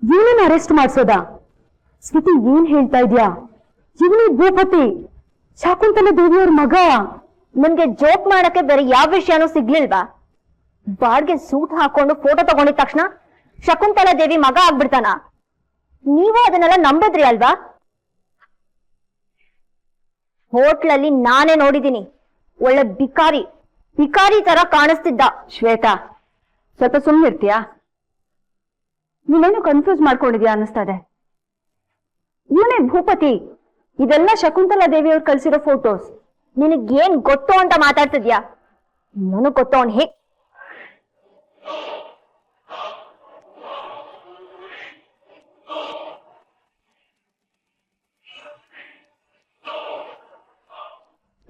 ಇವನನ್ನ ಅರೆಸ್ಟ್ ಮಾಡ್ಸೋದ? ಸ್ವೀಟಿ ಏನ್ ಹೇಳ್ತಾ ಇದ್ಯಾ? ಇವನೇ ಭೂಪತಿ, ಶಾಕುಂತಲಾ ದೇವಿಯವ್ರ ಮಗ. ನನ್ಗೆ ಜೋಕ್ ಮಾಡಕ್ಕೆ ಬೇರೆ ಯಾವ ವಿಷಯನೂ ಸಿಗ್ಲಿಲ್ವಾ? ಬಾಡ್ಗೆ ಸೂಟ್ ಹಾಕೊಂಡು ಫೋಟೋ ತಗೊಂಡಿದ ತಕ್ಷಣ ಶಕುಂತಲಾ ದೇವಿ ಮಗ ಆಗ್ಬಿಡ್ತಾನ? ನೀವು ಅದನ್ನೆಲ್ಲ ನಂಬದ್ರಿ ಅಲ್ವಾ? ಹೋಟ್ಲಲ್ಲಿ ನಾನೇ ನೋಡಿದೀನಿ, ಒಳ್ಳೆ ಬಿಕಾರಿ ತರ ಕಾಣಿಸ್ತಿದ್ದ. ಶ್ವೇತಾ, ಸ್ವಲ್ಪ ಸುಮ್ಮನಿರ್ತೀಯಾ? ನೀನೇನು ಕನ್ಫ್ಯೂಸ್ ಮಾಡ್ಕೊಂಡಿದ್ಯಾ ಅನ್ನಿಸ್ತಾ ಇದೆ. ಇವನೇ ಭೂಪತಿ, ಇದೆಲ್ಲ ಶಕುಂತಲಾ ದೇವಿಯವ್ರು ಕಳ್ಸಿರೋ ಫೋಟೋಸ್. ನಿನಗೇನ್ ಗೊತ್ತು ಅಂತ ಮಾತಾಡ್ತಿದ್ಯಾ? ನನಗ್ ಗೊತ್ತು ಅವ್ನ್ ಹೇಗ್.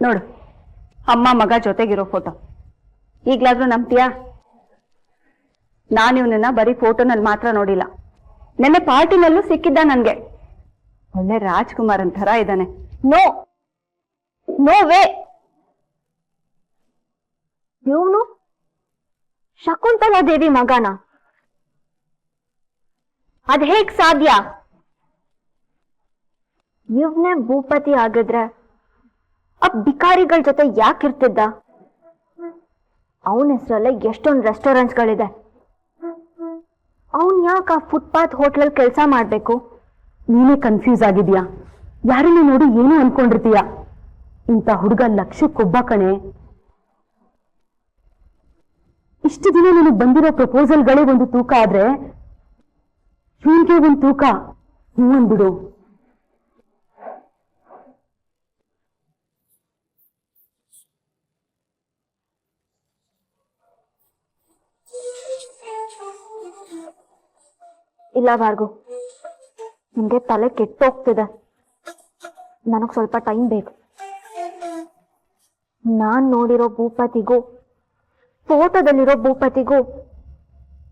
ನೋಡು, ಅಮ್ಮ ಮಗ ಜೊತೆಗಿರೋ ಫೋಟೋ. ಈಗ್ಲಾದ್ರೂ ನಂಬ್ತೀಯಾ? ನಾನು ಇವನನ್ನ ಬರೀ ಫೋಟೋನಲ್ಲಿ ಮಾತ್ರ ನೋಡಿಲ್ಲ, ನೆನ್ನೆ ಪಾರ್ಟಿನಲ್ಲೂ ಸಿಕ್ಕಿದ್ದ ನನ್ಗೆ. ಒಳ್ಳೆ ರಾಜ್ಕುಮಾರನ್ ಥರ ಇದ್ದಾನೆ. No way. ಇವನು ಶಕುಂತಲಾ ದೇವಿ ಮಗನ? ಅದ್ ಹೇಗ್ ಸಾಧ್ಯ? ಇವನೇ ಭೂಪತಿ ಆಗಿದ್ರೆ ಆ ಬಿಕಾರಿಗಳ ಜೊತೆ ಯಾಕಿರ್ತಿದ್ದ? ಅವನ ಹೆಸರಲ್ಲೇ ಎಷ್ಟೊಂದು ರೆಸ್ಟೋರೆಂಟ್ಸ್ಗಳಿದೆ. ಅವನ್ ಯಾಕೆ ಆ ಫುಟ್ಪಾತ್ ಹೋಟ್ಲಲ್ಲಿ ಕೆಲಸ ಮಾಡ್ಬೇಕು? ನೀನೇ ಕನ್ಫ್ಯೂಸ್ ಆಗಿದ್ಯಾ? ಯಾರನ್ನು ನೋಡಿ ಏನು ಅನ್ಕೊಂಡಿರ್ತೀಯ? ಇಂಥ ಹುಡುಗ ಲಕ್ಷಕ್ಕೊಬ್ಬ ಕಣೆ. ಇಷ್ಟು ದಿನ ನನಗೆ ಬಂದಿರೋ ಪ್ರಪೋಸಲ್ಗಳೇ ಒಂದು ತೂಕ ಆದ್ರೆ ಇವನ್ಗೆ ಒಂದು ತೂಕ. ಹ್ಞೂ ಅಂದ್ಬಿಡು. ಇಲ್ಲ ಭಾರ್ಗು, ನಿಮ್ಗೆ ತಲೆ ಕೆಟ್ಟೋಗ್ತಿದೆ. ನನಗ್ ಸ್ವಲ್ಪ ಟೈಮ್ ಬೇಕು. ನಾನ್ ನೋಡಿರೋ ಭೂಪತಿಗೂ ಫೋಟೋದಲ್ಲಿರೋ ಭೂಪತಿಗೂ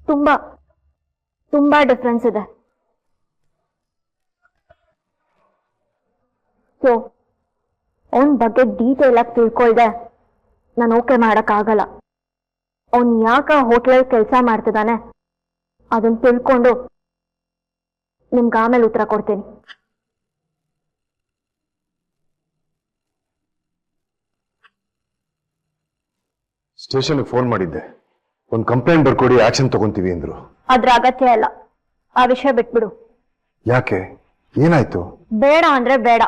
ತುಂಬಾ ಡಿಫ್ರೆನ್ಸ್ ಇದೆ. ಸೊ ಅವನ್ ಬಗ್ಗೆ ಡೀಟೇಲ್ ಆಗಿ ತಿಳ್ಕೊಳ್ದೆ ನಾನು ಓಕೆ ಮಾಡಕ್ ಆಗಲ್ಲ. ಅವನ್ ಯಾಕ ಹೋಟ್ಲಲ್ಲಿ ಕೆಲಸ ಮಾಡ್ತಿದ್ದಾನೆ ಅದನ್ನ ತಿಳ್ಕೊಂಡು ನಿಮ್ಗೆ ಆಮೇಲೆ ಉತ್ತರ ಕೊಡ್ತೀನಿ. ಸ್ಟೇಷನ್ಗೆ ಫೋನ್ ಮಾಡಿದ್ದೆ, ಒಂದು ಕಂಪ್ಲೇಂಟ್ ಬರ್ಕೊಡಿ, ಆಕ್ಷನ್ ತಗೊಂತೀವಿ ಅಂದ್ರು. ಅದ್ರ ಅಗತ್ಯ ಇಲ್ಲ, ಆ ವಿಷಯ ಬಿಟ್ಬಿಡು. ಯಾಕೆ, ಏನಾಯ್ತು? ಬೇಡ ಅಂದ್ರೆ ಬೇಡ,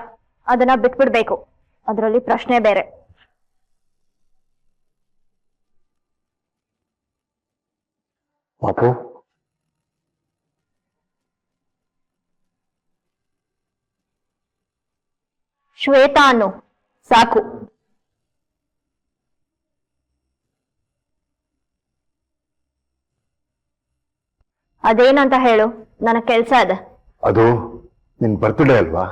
ಅದನ್ನ ಬಿಟ್ಬಿಡ್ಬೇಕು. ಅದರಲ್ಲಿ ಪ್ರಶ್ನೆ ಬೇರೆ. ಪಾಪು, ಶ್ವೇತಾ ಅನ್ನು ಸಾಕು. ಅದೇನಂತ ಹೇಳು, ನನ್ನ ಕೆಲ್ಸ ಅದ. ಅದು ನಿನ್ ಬರ್ತ್ಡೇ ಅಲ್ವಾ,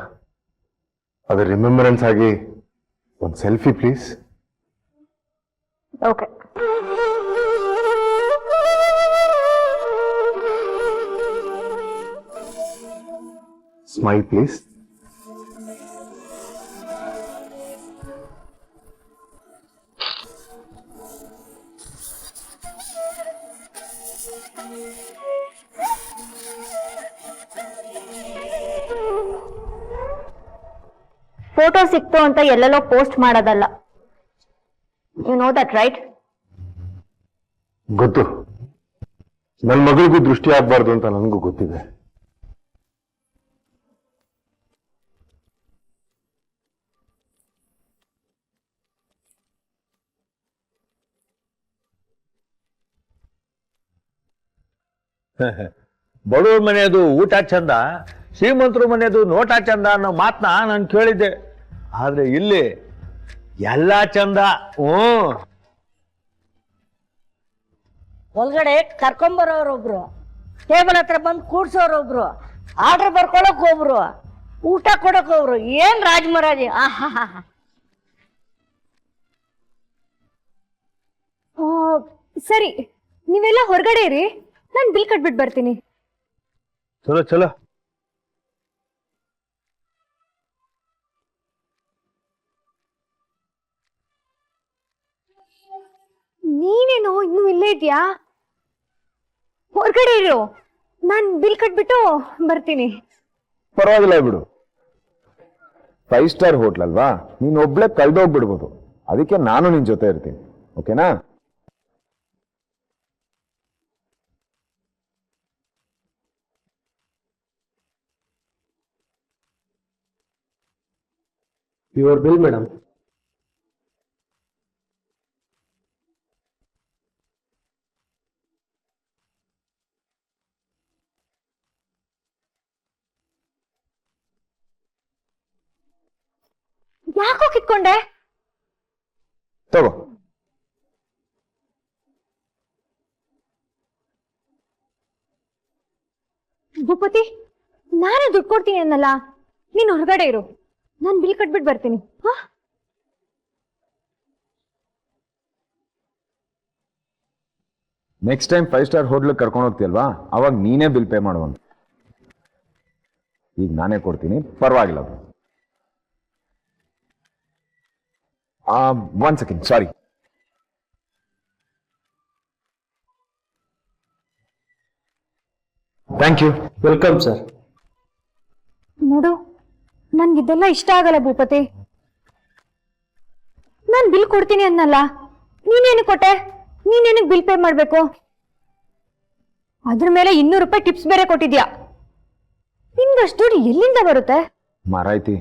ಅದ್ರ ರಿಮೆಂಬರೆನ್ಸ್ ಆಗಿ ಒಂದು selfie please. Okay. Smile please. Photo ಸಿಕ್ತು ಅಂತ ಎಲ್ಲೆಲ್ಲೋ ಪೋಸ್ಟ್ ಮಾಡೋದಲ್ಲ. You know that right? ಗೊತ್ತು, ನನ್ನ ಮಗಳಿಗೂ ದೃಷ್ಟಿ ಆಗ್ಬಾರ್ದು ಅಂತ ನನಗೂ ಗೊತ್ತಿದೆ. ಬಡವ್ರ ಮನೆಯದು ಊಟ ಚಂದ, ಶ್ರೀಮಂತರು ಮನೆಯದು ನೋಟ ಚಂದ ಅನ್ನೋ ಮಾತನ್ನ ನಾನು ಕೇಳಿದ್ದೆ. ಆದ್ರೆ ಇಲ್ಲಿ ಎಲ್ಲ ಚಂದ. ಒಳಗಡೆ ಕರ್ಕೊಂಬರೋರೊಬ್ರು, ಟೇಬಲ್ ಹತ್ರ ಬಂದು ಕೂಡ್ಸೋರೊಬ್ರು, ಆರ್ಡರ್ ಬರ್ಕೊಳಕ್ ಒಬ್ರು, ಊಟ ಕೊಡಕ್ ಒಬ್ರು. ಏನ್ ರಾಜಮಹಾರಾಜಿ! ಸರಿ, ನೀವೆಲ್ಲ ಹೊರಗಡೆ ಇರಿ, ನಾನು ಬಿಲ್ ಕಟ್ಬಿಟ್ಟು ಬರ್ತೀನಿ. ಚಲೋ ಚಲೋ. ನೀನೇನು ಇನ್ನೂ ಇಲ್ಲೇ ಇದೆಯಾ? ಹೊರಗಡೆ ಇರು, ನಾನ್ ಬಿಲ್ ಕಟ್ಬಿಟ್ಟು ಬರ್ತೀನಿ. ಪರವಾಗಿಲ್ಲ ಬಿಡು, 5 ಸ್ಟಾರ್ ಹೋಟ್ಲ್ ಅಲ್ವಾ, ನೀನ್ ಒಬ್ಳೆ ಕಳ್ದೋಗ್ಬಿಡ್ಬೋದು. ಅದಕ್ಕೆ ನಾನು ನಿನ್ ಜೊತೆ ಇರ್ತೀನಿ, ಓಕೆನಾ? Your bill madam. ಯಾಕೋ ಕಿತ್ಕೊಂಡೆ? ತಗೋ. ಭೂಪತಿ, ನಾನೇ ದುಡ್ಡು ಕೊಡ್ತೀನಿ ಅನ್ನಲ್ಲ, ನೀನ್ ಹೊರಗಡೆ ಇರು, ನಾನ್ ಬಿಲ್ ಕಟ್ಬಿಟ್ಟು ಬರ್ತೀನಿ. ಹಾ, ನೆಕ್ಸ್ಟ್ ಟೈಮ್ 5 ಸ್ಟಾರ್ ಹೋಟ್ಲ್ ಕರ್ಕೊಂಡು ಹೋಗ್ತೀಯಲ್ವಾ, ಅವಾಗ ನೀನೇ ಬಿಲ್ ಪೇ ಮಾಡುವಂತ. ಈಗ ನಾನೇ ಕೊಡ್ತೀನಿ, ಪರವಾಗಿಲ್ಲ. 1 second, sorry. Thank you. Welcome sir. ನೋಡು, ನನ್ಗಿದೆಲ್ಲ ಇಷ್ಟ ಆಗಲ್ಲ ಭೂಪತಿ. ನಾನ್ ಬಿಲ್ ಕೊಡ್ತೀನಿ ಅನ್ನಲ್ಲ, ನೀನೇನು ಕೊಟ್ಟೆ? ನೀನೇನಕ್ ಬಿಲ್ ಪೇ ಮಾಡ್ಬೇಕು? ಅದ್ರ ಮೇಲೆ 200 ರೂಪಾಯಿ ಟಿಪ್ಸ್ ಬೇರೆ ಕೊಟ್ಟಿದ್ಯಾ. ನಿನ್ಗಷ್ಟು ದುಡ್ಡು ಎಲ್ಲಿಂದ ಬರುತ್ತೆ? ಮಾರಾಯ್ತಿ,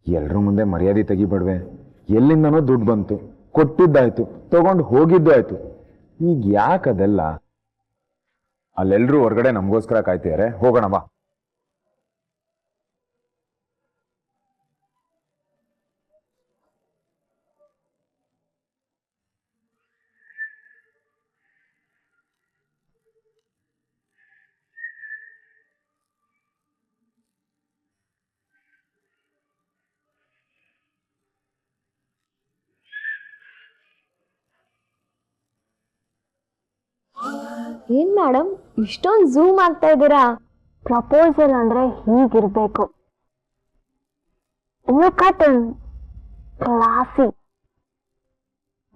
ಎಲ್ರ ಮುಂದೆ ಮರ್ಯಾದೆ ತೆಗಿಬೇಡ್ವೆ. ಎಲ್ಲಿಂದನೋ ದುಡ್ಡು ಬಂತು, ಕೊಟ್ಟಿದ್ದಾಯ್ತು, ತಗೊಂಡು ಹೋಗಿದ್ದು ಆಯ್ತು. ಈಗ ಯಾಕದೆಲ್ಲ? ಅಲ್ಲೆಲ್ರೂ ಹೊರಗಡೆ ನಮಗೋಸ್ಕರ ಕಾಯ್ತಿದ್ದಾರೆ, ಹೋಗೋಣ ಬಾ. ಏನ್ ಮೇಡಮ್ ಇಷ್ಟೊಂದು ಝೂಮ್ ಆಗ್ತಾ ಇದ್ದೀರಾ? ಪ್ರಪೋಸಲ್ ಅಂದ್ರೆ ಹೀಗಿರ್ಬೇಕು. Look at classy.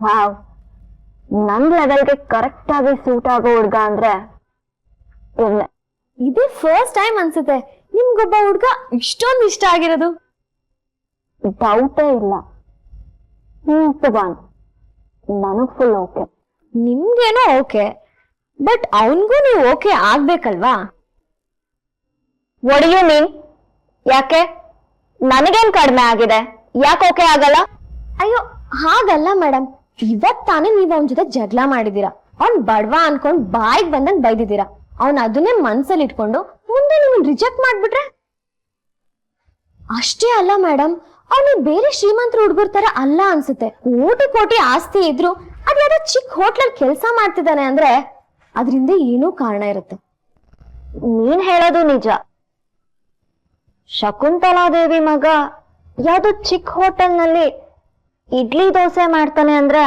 ವಾವ್, ನನ್ ಲೆವೆಲ್ಗೆ ಕರೆಕ್ಟ್ ಆಗಿ ಸೂಟ್ ಆಗೋ ಹುಡ್ಗ ಅಂದ್ರೆ ಇವ್ನೆ. ಇದೇ ಫಸ್ಟ್ ಟೈಮ್ ಅನ್ಸುತ್ತೆ ನಿಮ್ಗೊಬ್ಬ ಹುಡ್ಗ ಇಷ್ಟೊಂದು ಇಷ್ಟ ಆಗಿರೋದು. ಡೌಟೇ ಇಲ್ಲ. ನನಗ್ ಫುಲ್ ಓಕೆ. ನಿಮ್ಗೇನೋ ಓಕೆ, ಬಟ್ ಅವನ್ಗೂ ನೀವು ಓಕೆ ಆಗ್ಬೇಕಲ್ವಾ? What you mean? ಯಾಕೆ? ನನಗೇನ್ ಕಡಿಮೆ ಆಗಿದೆ, ಯಾಕೆ ಓಕೆ ಆಗಲ್ಲ? ಅಯ್ಯೋ ಹಾಗಲ್ಲ ಮೇಡಮ್, ಇವತ್ ತಾನೇ ನೀವ್ ಅವನ ಜೊತೆ ಜಗಳ ಮಾಡಿದೀರಾ. ಅವ್ನ್ ಬಡವ ಅನ್ಕೊಂಡ್ ಬಾಯಿಗೆ ಬಂದಂಗ್ ಬೈದಿದ್ದೀರಾ. ಅವ್ನ್ ಅದನ್ನೇ ಮನ್ಸಲ್ಲಿ ಇಟ್ಕೊಂಡು ಮುಂದೆ ನಿಮ್ಮನ್ ರಿಜೆಕ್ಟ್ ಮಾಡ್ಬಿಟ್ರೆ? ಅಷ್ಟೇ ಅಲ್ಲ ಮೇಡಮ್, ಅವನು ಬೇರೆ ಶ್ರೀಮಂತರ ಹುಡುಗರ ತರ ಅಲ್ಲ ಅನ್ಸುತ್ತೆ. ಕೋಟಿ ಕೋಟಿ ಆಸ್ತಿ ಇದ್ರು ಅದ್ಯಾವುದೋ ಚಿಕ್ಕ ಹೋಟ್ಲಲ್ಲಿ ಕೆಲಸ ಮಾಡ್ತಿದ್ದಾನೆ ಅಂದ್ರೆ ಅದರಿಂದ ಏನೋ ಕಾರಣ ಇರುತ್ತೆ. ನೀನ್ ಹೇಳೋದು ನಿಜ. ಶಕುಂತಲಾದೇವಿ ಮಗ ಯಾವ್ದೋ ಚಿಕ್ಕ ಹೋಟೆಲ್ನಲ್ಲಿ ಇಡ್ಲಿ ದೋಸೆ ಮಾಡ್ತಾನೆ ಅಂದ್ರೆ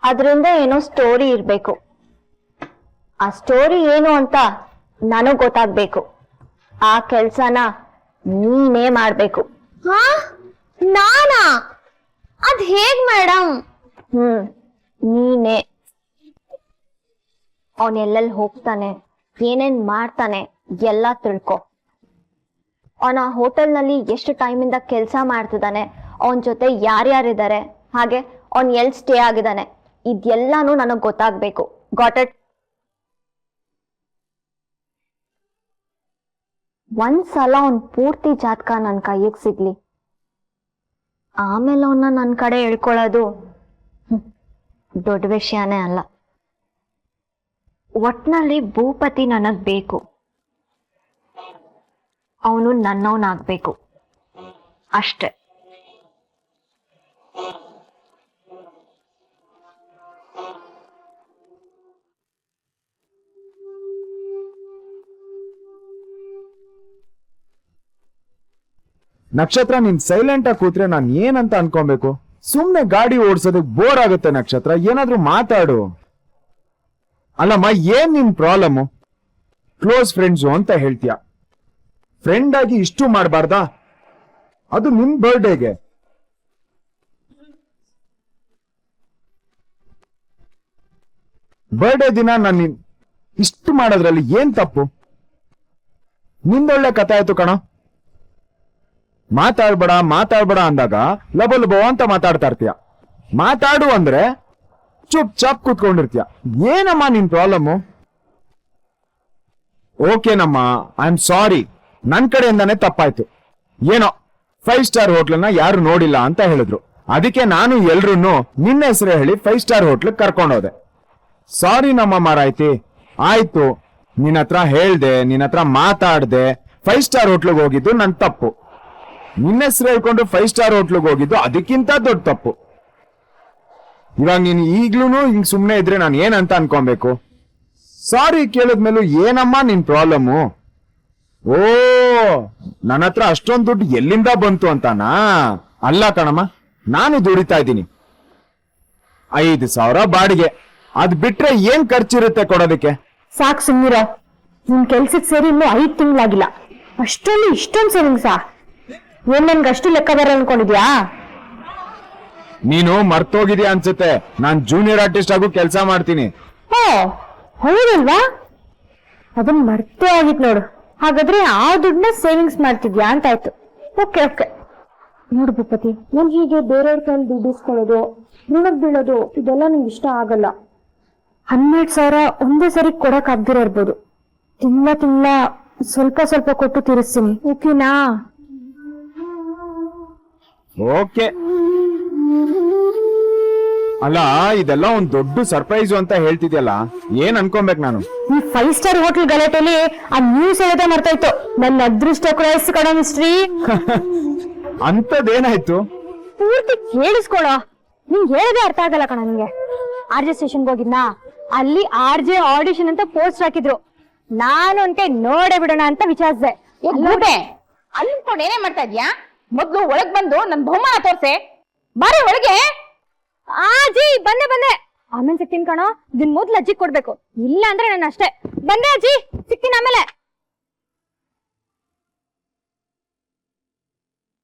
ಅದರಿಂದ ಏನೋ ಸ್ಟೋರಿ ಇರ್ಬೇಕು. ಆ ಸ್ಟೋರಿ ಏನು ಅಂತ ನನಗ್ ಗೊತ್ತಾಗ್ಬೇಕು. ಆ ಕೆಲ್ಸನ ನೀನೇ ಮಾಡ್ಬೇಕು. ಹಾ, ನಾನಾ? ಅದ್ ಹೇಗ್ ಮೇಡಮ್? ನೀನೇ. ಅವನ್ ಎಲ್ಲೆಲ್ಲಿ ಹೋಗ್ತಾನೆ, ಏನೇನ್ ಮಾಡ್ತಾನೆ ಎಲ್ಲ ತಿಳ್ಕೊ. ಅವನ ಹೋಟೆಲ್ನಲ್ಲಿ ಎಷ್ಟು ಟೈಮಿಂದ ಕೆಲಸ ಮಾಡ್ತಿದ್ದಾನೆ, ಅವನ ಜೊತೆ ಯಾರ್ಯಾರಿದ್ದಾರೆ, ಹಾಗೆ ಅವನ್ ಎಲ್ ಸ್ಟೇ ಆಗಿದ್ದಾನೆ, ಇದೆಲ್ಲಾನು ನನಗ್ ಗೊತ್ತಾಗ್ಬೇಕು. Got it? ಒಂದ್ಸಲ ಅವನ್ ಪೂರ್ತಿ ಜಾತಕ ನನ್ ಕೈಗೆ ಸಿಗ್ಲಿ, ಆಮೇಲೆ ಅವನ್ನ ನನ್ ಕಡೆ ಹೇಳ್ಕೊಳ್ಳೋದು ದೊಡ್ಡ ವಿಷಯನೇ ಅಲ್ಲ. ಒಟ್ನಲ್ಲಿ ಭೂಪತಿ ನನಗ್ ಬೇಕು. ಅವನು ನನ್ನವನಾಗ್ಬೇಕು ಅಷ್ಟೆ. ನಕ್ಷತ್ರ, ನೀನ್ ಸೈಲೆಂಟ್ ಆಗಿ ಕೂತ್ರೆ ನಾನ್ ಏನಂತ ಅನ್ಕೊಬೇಕು? ಸುಮ್ನೆ ಗಾಡಿ ಓಡಿಸೋದಕ್ ಬೋರ್ ಆಗುತ್ತೆ. ನಕ್ಷತ್ರ, ಏನಾದ್ರೂ ಮಾತಾಡು. ಅಲ್ಲಮ್ಮ, ಏನ್ ನಿನ್ ಪ್ರಾಬ್ಲಮ್? ಕ್ಲೋಸ್ ಫ್ರೆಂಡ್ಸು ಅಂತ ಹೇಳ್ತೀಯ, ಫ್ರೆಂಡ್ ಆಗಿ ಇಷ್ಟು ಮಾಡಬಾರ್ದಾ? ಅದು ನಿನ್ ಬರ್ಡೇಗೆ. ಬರ್ಡೇ ದಿನ ನಾನು ಇಷ್ಟು ಮಾಡೋದ್ರಲ್ಲಿ ಏನ್ ತಪ್ಪು? ನಿಂದೊಳ್ಳೆ ಕಥೆ ಆಯ್ತು ಕಣ. ಮಾತಾಡ್ಬೇಡ ಅಂದಾಗ ಲಬೋ ಅಂತ ಮಾತಾಡ್ತಾ ಇರ್ತೀಯ. ಮಾತಾಡು ಅಂದ್ರೆ ಚುಪ್ ಚಾಪ್ ಕೂತ್ಕೊಂಡಿರ್ತೀಯ. ಏನಮ್ಮ ನಿನ್ ಪ್ರಾಬ್ಲಮ್ಮು? ಓಕೆನಮ್ಮ, ಐ ಆಮ್ ಸಾರಿ, ನನ್ ಕಡೆಯಿಂದಾನೆ ತಪ್ಪಾಯ್ತು. ಏನೋ 5 ಸ್ಟಾರ್ ಹೋಟ್ಲನ್ನ ಯಾರು ನೋಡಿಲ್ಲ ಅಂತ ಹೇಳಿದ್ರು, ಅದಕ್ಕೆ ನಾನು ಎಲ್ರನ್ನೂ ನಿನ್ನ ಹೆಸರು ಹೇಳಿ 5 ಸ್ಟಾರ್ ಹೋಟ್ಲ್ ಕರ್ಕೊಂಡೋದೆ. ಸಾರಿ ನಮ್ಮ ಮಾರಾಯ್ತಿ, ಆಯ್ತು. ನಿನ್ನ ಹತ್ರ ಹೇಳ್ದೆ, ನಿನ್ನ ಹತ್ರ ಮಾತಾಡ್ದೆ, 5 ಸ್ಟಾರ್ ಹೋಟ್ಲಿಗೆ ಹೋಗಿದ್ದು ನನ್ ತಪ್ಪು. ನಿನ್ನ ಹೆಸರು ಹೇಳ್ಕೊಂಡು 5 ಸ್ಟಾರ್ ಹೋಟ್ಲಿಗೆ ಹೋಗಿದ್ದು ಅದಕ್ಕಿಂತ ದೊಡ್ಡ ತಪ್ಪು. ಇವಾಗ ನೀನು ಈಗ್ಲೂ ಹಿಂಗ್ ಸುಮ್ನೆ ಇದ್ರೆ ನಾನು ಏನಂತ ಅನ್ಕೊಬೇಕು? ಸಾರಿ ಕೇಳಿದ್ಮೇಲೂ ಏನಮ್ಮ ನಿನ್ ಪ್ರಾಬ್ಲಮ್ಮು? ಓ, ನನ್ನ ಹತ್ರ ಅಷ್ಟೊಂದು ದುಡ್ಡು ಎಲ್ಲಿಂದ ಬಂತು ಅಂತಾನಾ? ಅಲ್ಲ ಕಣಮ್ಮ, ನಾನು ದುಡಿತಾ ಇದ್ದೀನಿ. 5,000 ಬಾಡಿಗೆ, ಅದ್ ಬಿಟ್ರೆ ಏನ್ ಖರ್ಚಿರುತ್ತೆ ಕೊಡೋದಕ್ಕೆ? ಸಾಕ್ ಸುಮ್ನಿರ. ನಿನ್ ಕೆಲ್ಸಕ್ ಸೇರಿ ಇನ್ನೂ 5 ತಿಂಗಳಾಗಿಲ್ಲ, ಅಷ್ಟೊಂದು ಇಷ್ಟೊಂದು ಸೇವಿಂಗ್ಸಾ? ಏನ್ ನನ್ಗೆ ಅಷ್ಟು ಲೆಕ್ಕ ಬರ ಅನ್ಕೊಂಡಿದ್ಯಾ? ನೀನು ಮರ್ತೋಗಿದ್ಯಾ ಅನ್ಸುತ್ತೆ. ನಾನ್ ಜೂನಿಯರ್ ಆರ್ಟಿಸ್ಟ್ ಆಗು ಕೆಲಸ ಮಾಡ್ತೀನಿ. ಓ ಹೌದಲ್ವಾ? ಅದನ್ನ ಮರ್ತೇ ಆಗಿತ್ ನೋಡು. ಹಾಗಾದ್ರೆ ಆ ದುಡ್ಡನ್ನ ಸೇವಿಂಗ್ಸ್ ಮಾಡ್ತಿದ್ಯಾ ಅಂತಾಯ್ತು. Okay okay. ನೋಡು ಭೂಪತಿ, ನನ್ ಹೀಗೆ ಬೇರೆಯವ್ರ ಕೈಲಿ ದುಡ್ಡು ಇಸ್ಕೊಳ್ಳೋದು, ಋಣಕ್ ಬೀಳೋದು, ಇದೆಲ್ಲ ನಂಗೆ ಇಷ್ಟ ಆಗಲ್ಲ. 12,000 ಒಂದೇ ಸರಿ ಕೊಡಕ್ ಆಗ್ದಿರೋ ಇರ್ಬೋದು. ತಿಂಗಳ ಸ್ವಲ್ಪ ಸ್ವಲ್ಪ ಕೊಟ್ಟು ತೀರಿಸ್ತೀನಿ. ಓಕೆನಾ? ಓಕೆ. ಅಲ್ಲ, ಇದೆಲ್ಲ ಒಂದ್ ದೊಡ್ಡ ಸರ್ಪ್ರೈಸು ಅಂತ ಹೇಳ್ತಿದ್ಯಲ್ಲ, ಏನ್ ಅನ್ಕೊಬೇಕು ನಾನು? ಈ 5 ಸ್ಟಾರ್ ಹೋಟೆಲ್ ಗಲಾಟೆಲಿ ಆ ನ್ಯೂಸ್ ಹೇಳೋದೇ ಮರ್ತಾಯ್ತು. ನನ್ನ ಅದೃಷ್ಟ ಕ್ರೈಸ್ ಕಡ ಮಿಸ್ಟ್ರಿ. ಅಂತದೇನಾಯ್ತು? ಪೂರ್ತಿ ಕೇಳಿಸ್ಕೊಳೋ. ನಿಂಗೆ ಹೇಳೋದೇ ಅರ್ಥ ಆಗಲ್ಲ ಕಣ ನಿಂಗೆ. RJ ಸ್ಟೇಷನ್ಗೆ ಹೋಗಿದ್ನಾ, ಅಲ್ಲಿ RJ ಆಡಿಷನ್ ಅಂತ ಪೋಸ್ಟ್ ಹಾಕಿದ್ರು. ನಾನು ಅಂತೆ ನೋಡೇ ಬಿಡೋಣ ಅಂತ ವಿಚಾರಿಸಿದೆ. ಅನ್ಕೊಂಡು ಏನೇ ಮಾಡ್ತಾ ಇದ್ಯಾ? ಮೊದ್ಲು ಒಳಗ್ ಬಂದು ನನ್ ಬಹುಮಾನ ತೋರ್ಸೆ. ಬಾರಿ ಒಳಗೆ. ಅಜ್ಜಿ ಬಂದೆ. ಆಮೇಲೆ ಸಿಗ್ತೀನಿ ಕಣೋ. ಇದನ್ ಮೊದ್ಲು ಅಜ್ಜಿ ಕೊಡ್ಬೇಕು, ಇಲ್ಲ ಅಂದ್ರೆ ನಾನು ಅಷ್ಟೇ. ಬಂದೆ ಅಜ್ಜಿ, ಸಿಗ್ತೀನಿ ಆಮೇಲೆ.